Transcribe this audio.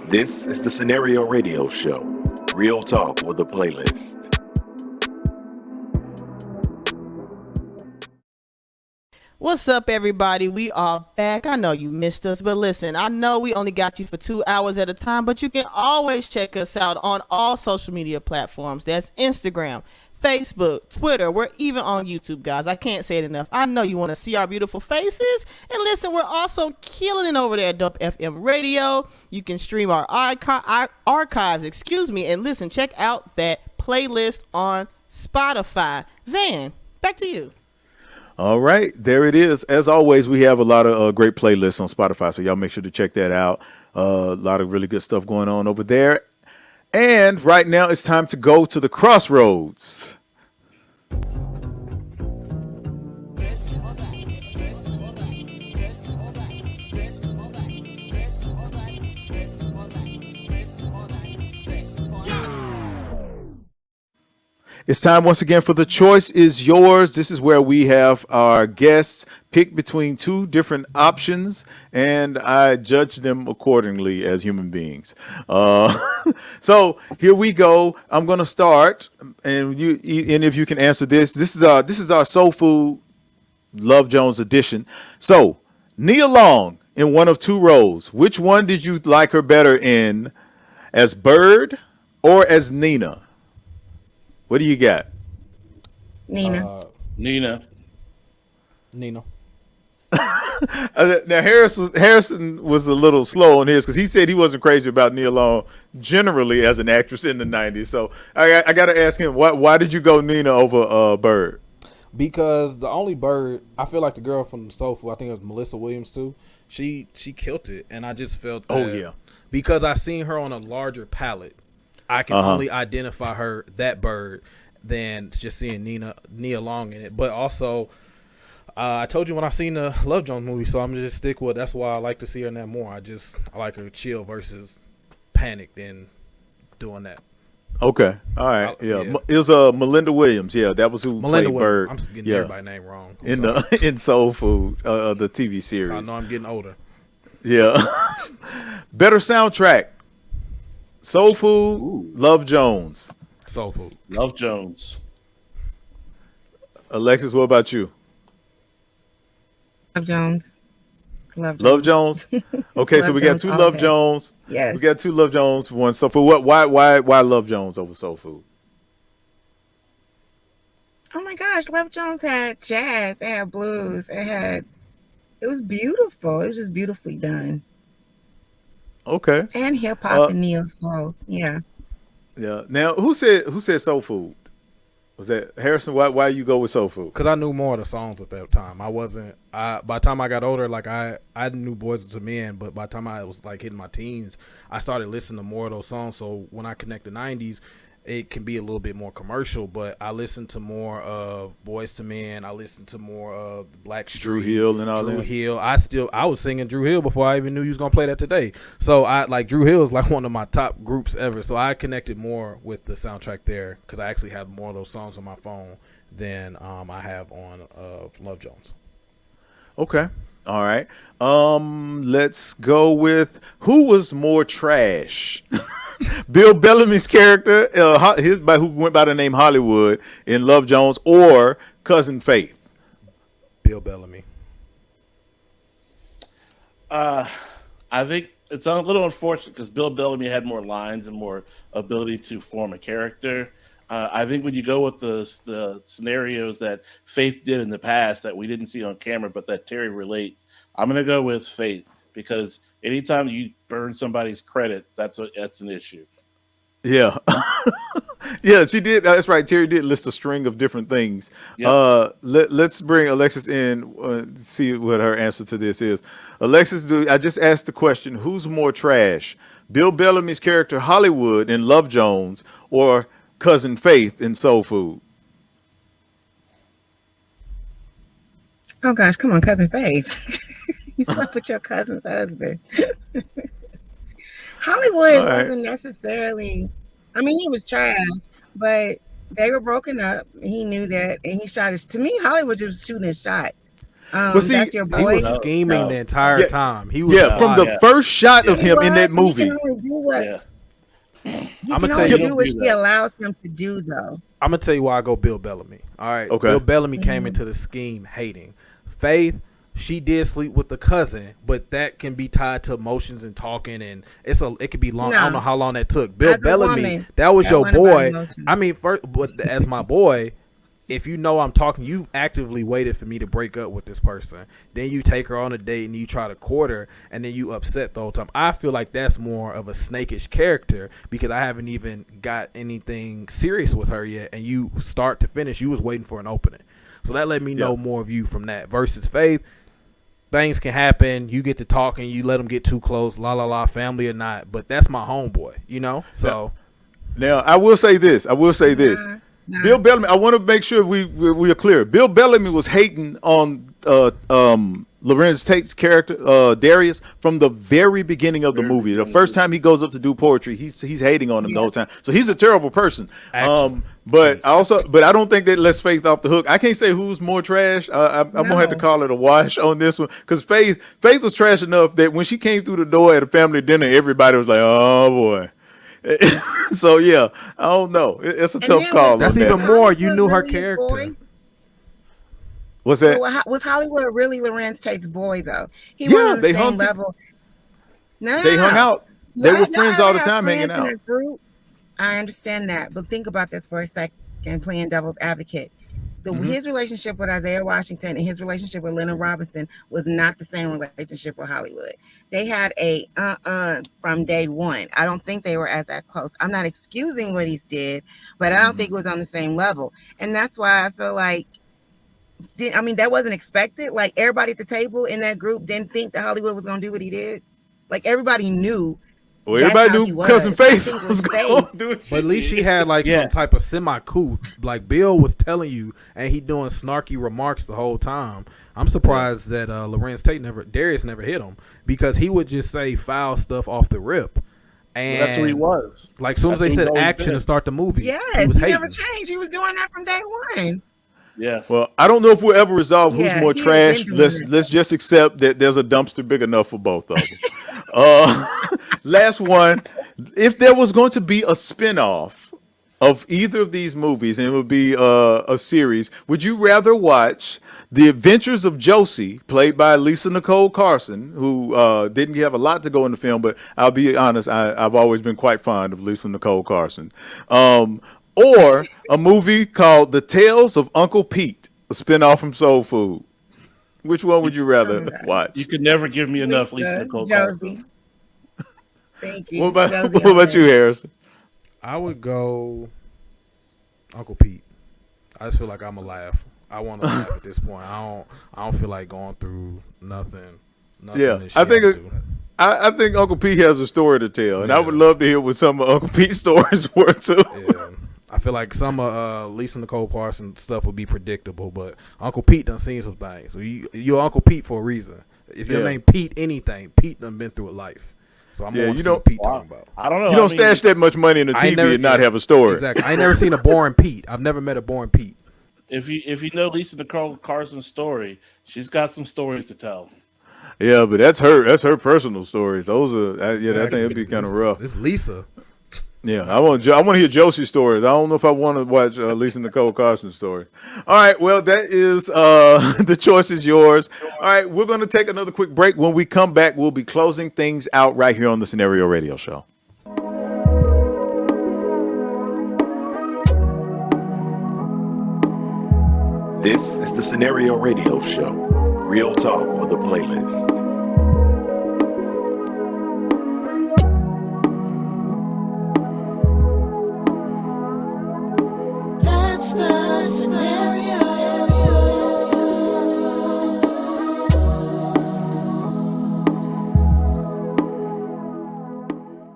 This is the Scenario Radio Show. Real talk with a playlist. What's up, everybody? We are back. I know you missed us, but listen, I know we only got you for 2 hours at a time, but you can always check us out on all social media platforms. That's Instagram, Facebook, Twitter. We're even on YouTube, guys. I can't say it enough. I know you want to see our beautiful faces. And listen, we're also killing it over there at Dope FM Radio. You can stream our archives, and listen, check out that playlist on Spotify. Van, back to you. All right, there it is. As always, we have a lot of great playlists on Spotify, so y'all make sure to check that out. A lot of really good stuff going on over there. And right now, it's time to go to the Crossroads. It's time once again for The Choice is Yours. This is where we have our guests pick between two different options, and I judge them accordingly as human beings. So here we go. I'm going to start, and any of you can answer this. This is our Soul Food Love Jones edition. So Nia Long in one of two roles. Which one did you like her better in, as Bird or as Nina? What do you got? Nina. Nina. Now Harrison was a little slow on his because he said he wasn't crazy about Nia Long generally as an actress in the 90s. So I got to ask him, why did you go Nina over Bird? Because the only Bird, I feel like the girl from Soul Food, I think it was Melissa Williams too. She killed it, and I just felt that because I seen her on a larger palette, I can only identify her, that Bird, than just seeing Nia Long in it. But also, I told you when I seen the Love Jones movie, so I'm just stick with. That's why I like to see her in that more. I like her chill versus panic than doing that. Okay, all right, yeah. It was Melinda Williams. Yeah, that was who played Bird. I'm getting everybody's name wrong. In Soul Food, the TV series. So I know I'm getting older. Yeah. Better soundtrack. Soul Food, Love Jones. Soul Food. Love Jones. Alexis, what about you? Love Jones. Love Jones. Okay, so we got two Love Jones. Yes. We got two Love Jones, one Soul Food. Why Love Jones over Soul Food? Oh my gosh, Love Jones had jazz, it had blues, it was beautiful. It was just beautifully done. Okay. And hip hop and neo soul. Yeah. Yeah. Now, who said Soul Food? Was that Harrison? Why you go with Soul Food? Because I knew more of the songs at that time. By the time I got older, like I knew Boys to Men, but by the time I was like hitting my teens, I started listening to more of those songs. So when I connect the 90s, it can be a little bit more commercial, but I listened to more of Boys to Men. I listened to more of the Black Street, Drew Hill and all that. Drew Hill. I was singing Drew Hill before I even knew you was gonna play that today. So I like Drew Hill is like one of my top groups ever. So I connected more with the soundtrack there because I actually have more of those songs on my phone than I have on Love Jones. Okay. All right. Let's go with who was more trash. Bill Bellamy's character, who went by the name Hollywood in Love Jones, or Cousin Faith? Bill Bellamy. I think it's a little unfortunate because Bill Bellamy had more lines and more ability to form a character. I think when you go with the scenarios that Faith did in the past that we didn't see on camera, but that Terry relates, I'm going to go with Faith because anytime you burn somebody's credit, that's an issue. Yeah. Yeah, she did. That's right. Terry did list a string of different things. Yep. Let's bring Alexis in, see what her answer to this is. Alexis, I just asked the question, who's more trash? Bill Bellamy's character Hollywood in Love Jones or Cousin Faith in Soul Food? Oh gosh, come on, Cousin Faith. You slept with your cousin's husband. Hollywood wasn't necessarily, I mean, he was trash, but they were broken up. He knew that, and he shot his, to me, Hollywood just shooting his shot. But see, That's your He boy. was scheming the entire Yeah. time. He was from the first shot of him in that movie. He can only do what Yeah. he I'ma can tell only you- do what Do she that. allows him to do, though. I'm gonna tell you why I go Bill Bellamy. All right, Okay. Bill Bellamy came into the scheme hating. Faith, she did sleep with the cousin, but that can be tied to emotions and talking, and it could be long. I don't know how long that took. Bill As a Bellamy, woman, that was that your wasn't about boy. emotions. I mean, first, but as my boy, if you know I'm talking, you actively waited for me to break up with this person. Then you take her on a date and you try to court her, and then you upset the whole time. I feel like that's more of a snakish character because I haven't even got anything serious with her yet, and you start to finish, you was waiting for an opening. So that let me know more of you from that. Versus Faith, things can happen. You get to talking, you let them get too close, la la la, family or not. But that's my homeboy, you know. So Now I will say this. Nah. Bill Bellamy. I want to make sure we are clear. Bill Bellamy was hating on Lorenz Tate's character Darius from the very beginning of the movie. The first time he goes up to do poetry, he's hating on him the whole time. So he's a terrible person. But I don't think that lets Faith off the hook. I can't say who's more trash. I'm gonna have to call it a wash on this one because Faith was trash enough that when she came through the door at a family dinner, everybody was like, "Oh boy." So yeah, I don't know. It's a tough call. that's on even that. more. You knew her Really his character. boy? What's that? Was Hollywood really Lorenz Tate's boy, though? He wasn't on the same level. No, They hung out. They were Y'all friends ever all the have time, friends hanging in out. a group? I understand that, but think about this for a second, playing devil's advocate. His relationship with Isaiah Washington and his relationship with Leonard Robinson was not the same relationship with Hollywood. They had a from day one. I don't think they were as that close. I'm not excusing what he did, but I don't think it was on the same level. And that's why I feel like, that wasn't expected. Like, everybody at the table in that group didn't think that Hollywood was going to do what he did. Like, everybody knew. Well, everybody knew Cousin Faith was going to do it. But at least she had some type of semi-coup. Like Bill was telling you, and he doing snarky remarks the whole time. I'm surprised that Lorenz Tate Darius never hit him because he would just say foul stuff off the rip. And That's who he was. Like, as soon as they said action to start the movie, yes, he was he hating. never changed. He was doing that from day one. Yeah. Well, I don't know if we'll ever resolve who's more he trash. ain't been doing Let's just accept that there's a dumpster big enough for both of them. Last one. If there was going to be a spinoff of either of these movies, and it would be a series, would you rather watch The Adventures of Josie, played by Lisa Nicole Carson, who didn't have a lot to go in the film, but I'll be honest, I've always been quite fond of Lisa Nicole Carson, or a movie called The Tales of Uncle Pete, a spinoff from Soul Food? Which one would you rather watch? You could never give me enough Lisa Nicole Carson. Thank you. What about you, Harrison? I would go Uncle Pete. I just feel like I'm a laugh. I want to laugh at this point. I don't feel like going through nothing. Yeah, that she had to do. I think Uncle Pete has a story to tell, and I would love to hear what some of Uncle Pete's stories were too. Yeah. I feel like some of Lisa Nicole Carson stuff would be predictable, but Uncle Pete done seen some things. So you're Uncle Pete for a reason. If your name Pete anything, Pete done been through a life. So I'm going to see what Pete talking about. I don't know. You don't stash that much money in a TV and not have a story. Exactly. I ain't never seen a boring Pete. I've never met a boring Pete. If you know Lisa Nicole Carson's story, she's got some stories to tell. Yeah, but that's her personal stories. Those are I think it'd be kind of rough. It's Lisa. Yeah, I want to hear Josie's stories. I don't know if I want to watch Lisa Nicole Carson's stories. All right, well, that is the choice is yours. All right, we're going to take another quick break. When we come back, we'll be closing things out right here on the Scenario Radio Show. This is the Scenario Radio Show. Real talk with a playlist.